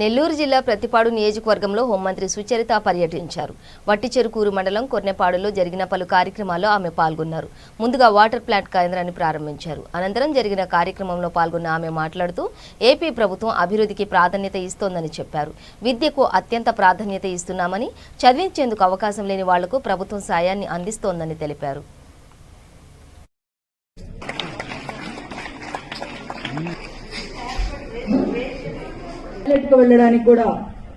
నెల్లూరు జిల్లా ప్రతిపాడు నియోజకవర్గంలో హోంమంత్రి సుచరిత పర్యటించారు. వట్టిచెరుకూరు మండలం కొర్నెపాడులో జరిగిన పలు కార్యక్రమాల్లో ఆమె పాల్గొన్నారు. ముందుగా వాటర్ ప్లాంట్ కేంద్రాన్ని ప్రారంభించారు. అనంతరం జరిగిన కార్యక్రమంలో పాల్గొన్న ఆమె మాట్లాడుతూ ఏపీ ప్రభుత్వం అభివృద్ధికి ప్రాధాన్యత ఇస్తోందని చెప్పారు. విద్యకు అత్యంత ప్రాధాన్యత ఇస్తున్నామని, చదివించేందుకు అవకాశం లేని వాళ్లకు ప్రభుత్వం సాయాన్ని అందిస్తోందని తెలిపారు. వెళ్ళడానికి కూడా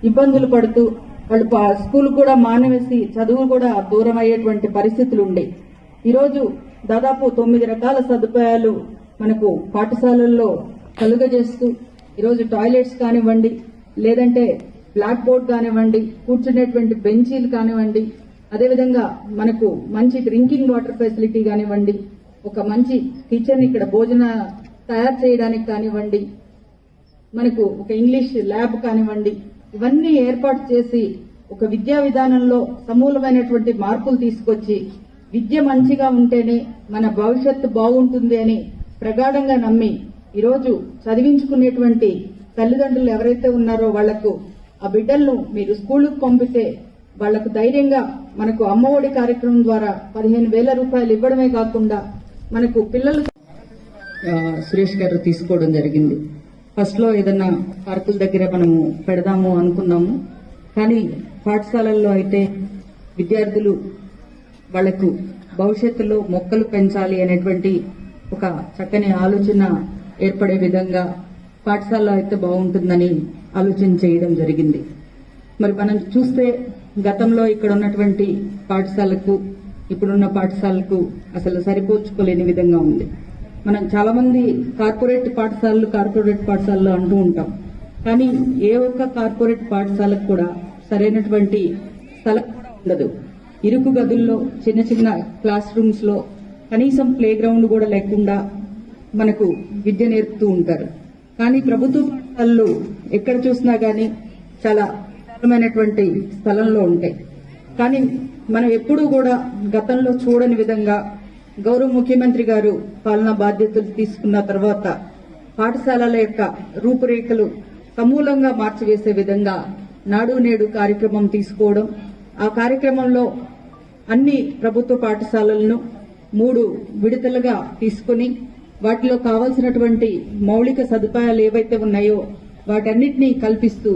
ఇబ్బందులు పడుతూ వాళ్ళు స్కూల్ కూడా మానేసి చదువు కూడా దూరం అయ్యేటువంటి పరిస్థితులు ఉండే. ఈరోజు దాదాపు 9 రకాల సదుపాయాలు మనకు పాఠశాలల్లో కలుగజేస్తూ ఈరోజు టాయిలెట్స్ కానివ్వండి, లేదంటే బ్లాక్ బోర్డ్ కానివ్వండి, కూర్చునేటువంటి బెంచీలు కానివ్వండి, అదేవిధంగా మనకు మంచి డ్రింకింగ్ వాటర్ ఫెసిలిటీ కానివ్వండి, ఒక మంచి కిచెన్ ఇక్కడ భోజన తయారు చేయడానికి కానివ్వండి, మనకు ఒక ఇంగ్లీష్ ల్యాబ్ కానివ్వండి, ఇవన్నీ ఏర్పాటు చేసి ఒక విద్యా విధానంలో సమూలమైనటువంటి మార్పులు తీసుకొచ్చి విద్య మంచిగా ఉంటేనే మన భవిష్యత్తు బాగుంటుంది అని ప్రగాఢంగా నమ్మి ఈరోజు చదివించుకునేటువంటి తల్లిదండ్రులు ఎవరైతే ఉన్నారో వాళ్లకు ఆ బిడ్డలను మీరు స్కూలుకు పంపితే వాళ్లకు ధైర్యంగా మనకు అమ్మఒడి కార్యక్రమం ద్వారా 15,000 రూపాయలు ఇవ్వడమే కాకుండా మనకు పిల్లలు సురేష్ గారు తీసుకోవడం జరిగింది. ఫస్ట్ లో ఏదన్నా పార్కుల దగ్గర మనము పెడదాము అనుకున్నాము. కానీ పాఠశాలల్లో అయితే విద్యార్థులు వాళ్లకు భవిష్యత్తులో మొక్కలు పెంచాలి అనేటువంటి ఒక చక్కని ఆలోచన ఏర్పడే విధంగా పాఠశాలలో అయితే బాగుంటుందని ఆలోచన చేయడం జరిగింది. మరి మనం చూస్తే గతంలో ఇక్కడ ఉన్నటువంటి పాఠశాలకు ఇప్పుడున్న పాఠశాలకు అసలు సరిపోల్చుకోలేని విధంగా ఉంది. మనం చాలా మంది కార్పొరేట్ పాఠశాలలో అంటూ ఉంటాం. కానీ ఏ ఒక్క కార్పొరేట్ పాఠశాలకు కూడా సరైనటువంటి స్థలం ఉండదు. ఇరుకు గదుల్లో చిన్న చిన్న క్లాస్ రూమ్స్ లో కనీసం ప్లే గ్రౌండ్ కూడా లేకుండా మనకు విద్య నేర్పుతూ ఉంటారు. కానీ ప్రభుత్వ పాఠశాలలు ఎక్కడ చూసినా గానీ చాలా విశాలమైనటువంటి స్థలంలో ఉంటాయి. కానీ మనం ఎప్పుడూ కూడా గతంలో చూడని విధంగా గౌరవ ముఖ్యమంత్రి గారు పాలనా బాధ్యతలు తీసుకున్న తర్వాత పాఠశాలల యొక్క రూపురేఖలు సమూలంగా మార్చివేసే విధంగా నాడు నేడు కార్యక్రమం తీసుకోవడం, ఆ కార్యక్రమంలో అన్ని ప్రభుత్వ పాఠశాలలను 3 విడతలుగా తీసుకుని వాటిలో కావాల్సినటువంటి మౌలిక సదుపాయాలు ఏవైతే ఉన్నాయో వాటన్నిటినీ కల్పిస్తూ